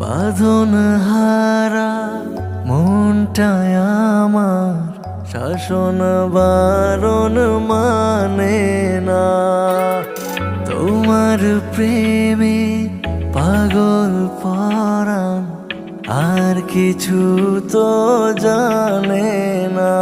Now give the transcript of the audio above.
বাঁধন হারা মনটায় আমার শাসন বারণ মানে না। তোমার প্রেমে পাগল পরাণ আর কিছু তো জানে না।